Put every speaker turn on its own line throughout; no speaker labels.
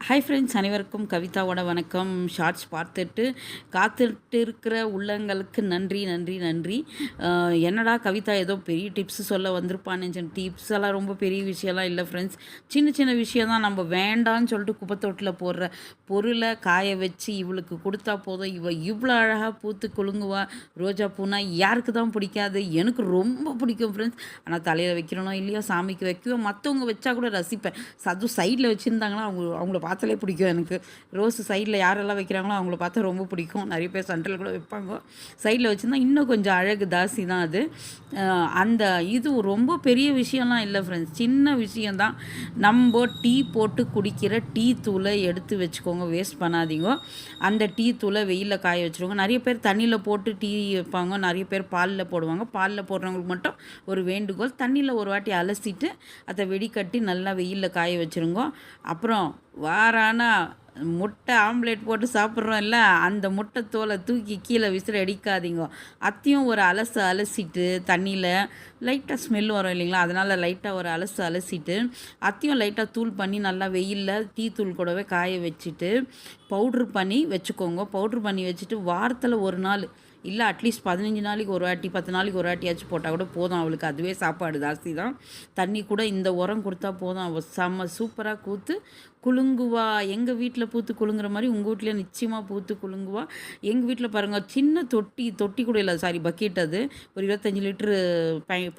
Hi friends, அனைவருக்கும் கவிதாவோட வணக்கம். Shorts பார்த்துட்டு காத்துட்டு இருக்கிற உள்ளங்களுக்கு நன்றி நன்றி நன்றி. என்னடா கவிதா ஏதோ பெரிய டிப்ஸ் சொல்ல வந்திருப்பான்னு. டிப்ஸ் எல்லாம் ரொம்ப பெரிய விஷயம்லாம் இல்லை ஃப்ரெண்ட்ஸ். சின்ன சின்ன விஷயம் தான். நம்ம வேண்டான்னு சொல்லிட்டு குப்பத்தொட்டில் போடுற பொருளை காய வச்சு இவளுக்கு கொடுத்தா போதும், இவ்வளோ அழகாக பூத்து குலுங்குவா. ரோஜா பூனா யாருக்கு தான் பிடிக்காது? எனக்கு ரொம்ப பிடிக்கும் ஃப்ரெண்ட்ஸ். ஆனால் தலையில் வைக்கிறனோ இல்லையோ, சாமிக்கு வைக்குவேன். மற்றவங்க வச்சா கூட ரசிப்பேன். அதுவும் சைடில் வச்சுருந்தாங்கன்னா அவங்கள பார்த்தாலே பிடிக்கும் எனக்கு. ரோஸு சைடில் யாரெல்லாம் வைக்கிறாங்களோ அவங்கள பார்த்தா ரொம்ப பிடிக்கும். நிறைய பேர் சென்ட்ரல் கூட வைப்பாங்க. சைடில் வச்சுருந்தா இன்னும் கொஞ்சம் அழகு தாசி தான் அது. அந்த இது ரொம்ப பெரிய விஷயம்லாம் இல்லை ஃப்ரெண்ட்ஸ், சின்ன விஷயந்தான். நம்ம டீ போட்டு குடிக்கிற டீ தூளை எடுத்து வச்சுக்கோங்க, வேஸ்ட் பண்ணாதீங்க. அந்த டீ தூளை வெயிலில் காய வச்சுருவோங்க. நிறைய பேர் தண்ணியில் போட்டு டீ வைப்பாங்க, நிறைய பேர் பாலில் போடுவாங்க. பாலில் போடுறவங்களுக்கு மட்டும் ஒரு வேண்டுகோள், தண்ணியில் ஒரு வாட்டி அலசிட்டு அதை வெடிக்கட்டி நல்லா வெயிலில் காய வச்சுருங்க. அப்புறம் வாரானா முட்டை ஆம்லேட் போட்டு சாப்பிட்றோம் இல்லை, அந்த முட்டை தோலை தூக்கி கீழே விசிற அடிக்காதீங்க. அத்தையும் ஒரு அலசிட்டு தண்ணியில் லைட்டாக ஸ்மெல் வரும் இல்லைங்களா, அதனால் லைட்டாக ஒரு அலசிட்டு அத்தையும் லைட்டாக தூள் பண்ணி நல்லா வெயிலில் டீ தூள் கூடவே காய வச்சுட்டு பவுட்ரு பண்ணி வச்சுக்கோங்க. பவுட்ரு பண்ணி வச்சுட்டு வாரத்தில் ஒரு நாள் இல்லை அட்லீஸ்ட் 15 நாளைக்கு ஒரு வாட்டி 10 நாளைக்கு ஒரு வாட்டியாச்சும் போட்டால் கூட போதும். அவளுக்கு அதுவே சாப்பாடு ஜாஸ்தி தான். தண்ணி கூட இந்த உரம் கொடுத்தா போதும். அவள் செம்ம சூப்பராக பூத்து குலுங்குவா. எங்கள் வீட்டில் பூத்து குலுங்குற மாதிரி உங்கள் வீட்டில் நிச்சயமாக பூத்து குலுங்குவா. எங்கள் வீட்டில் பாருங்கள், சின்ன தொட்டி கூட இல்லை, சாரி பக்கெட். அது ஒரு 25 லிட்டரு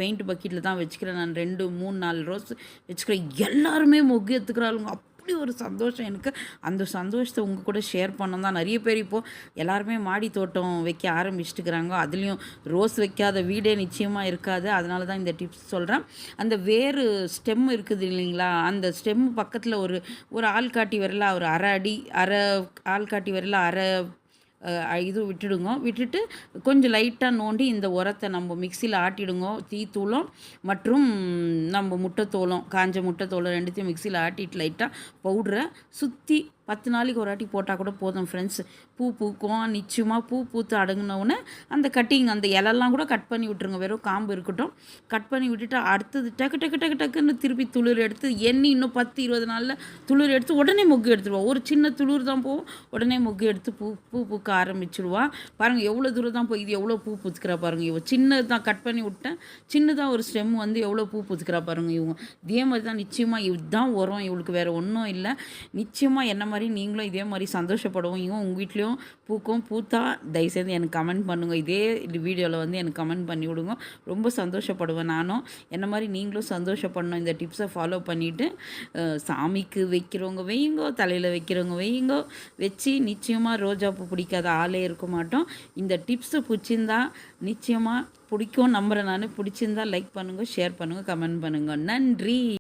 பெயிண்ட் பக்கெட்டில் தான் வச்சுக்கிறேன் நான். 2 3 4 ரோஸ் வச்சுக்கிறேன். எல்லாருமே மொக்கு எடுத்துக்கிறாளுங்க. அப்படி ஒரு சந்தோஷம் எனக்கு. அந்த சந்தோஷத்தை உங்கள் கூட ஷேர் பண்ணோம் தான். நிறைய பேர் இப்போது எல்லாருமே மாடி தோட்டம் வைக்க ஆரம்பிச்சுட்டுக்கிறாங்க. அதுலேயும் ரோஸ் வைக்காத வீடே நிச்சயமாக இருக்காது. அதனால தான் இந்த டிப்ஸ் சொல்கிறேன். அந்த வேறு ஸ்டெம் இருக்குது இல்லைங்களா, அந்த ஸ்டெம் பக்கத்தில் ஒரு ஆள்காட்டி வரல, ஒரு அரை ஆள்காட்டி வரல, இது விட்டுட்டு கொஞ்சம் லைட்டாக நோண்டி இந்த உரத்தை நம்ம மிக்சியில் ஆட்டிடுங்க. தூளும் மற்றும் நம்ம முட்டைத்தோலும், காஞ்ச முட்டைத்தோலும் ரெண்டுத்தையும் மிக்சியில் ஆட்டிட்டு லைட்டாக பவுடரை சுற்றி 10 நாளைக்கு ஒரு வாட்டி போட்டால் கூட போதும் ஃப்ரெண்ட்ஸ். பூ பூக்கும். நிச்சயமாக பூ பூத்து அடங்கினவுடனே அந்த கட்டிங், அந்த இலெல்லாம் கூட கட் பண்ணி விட்டுருங்க. வெறும் காம்பு இருக்கட்டும். கட் பண்ணி விட்டுட்டு அடுத்தது டக்குன்னு திருப்பி துளிர் எடுத்து இன்னும் 10-20 நாளில் துளிர் எடுத்து உடனே மொக்கு எடுத்துருவோம். ஒரு சின்ன துளிர் தான் போகும், உடனே மொக்கு எடுத்து பூ பூக்க ஆரம்பிச்சிடுவா. பாருங்கள் எவ்வளோ தூரம் தான் இது எவ்வளோ பூ பூத்துக்கிறா பாருங்கள். இவங்க சின்னது தான் கட் பண்ணி விட்டேன், சின்னதாக ஒரு ஸ்டெம் எவ்வளோ பூ பூத்துக்கிறா பாருங்கள். இவங்க இதே மாதிரி தான். நிச்சயமாக இதுதான் வரும் இவளுக்கு, வேறு ஒன்றும் இல்லை. நிச்சயமாக என்ன மாதிரி நீங்களும் இதே மாதிரி சந்தோஷப்படுவோம். உங்கள் வீட்லேயும் பூத்தா தயவுசெய்து எனக்கு கமெண்ட் பண்ணுங்கள். இதே வீடியோவில் எனக்கு கமெண்ட் பண்ணி விடுங்க. ரொம்ப சந்தோஷப்படுவேன் நானும். என்ன மாதிரி நீங்களும் சந்தோஷப்படணும். இந்த டிப்ஸை ஃபாலோ பண்ணிவிட்டு சாமிக்கு வைக்கிறவங்க வையுங்கோ, தலையில் வைக்கிறவங்க வையுங்கோ. வச்சு நிச்சயமாக ரோஜா பூ பிடிக்காத ஆளே இருக்க மாட்டோம். இந்த டிப்ஸை பிடிச்சிருந்தா நிச்சயமாக பிடிக்கும் நம்புகிறேன் நான். பிடிச்சிருந்தா லைக் பண்ணுங்கள், ஷேர் பண்ணுங்கள், கமெண்ட் பண்ணுங்கள். நன்றி.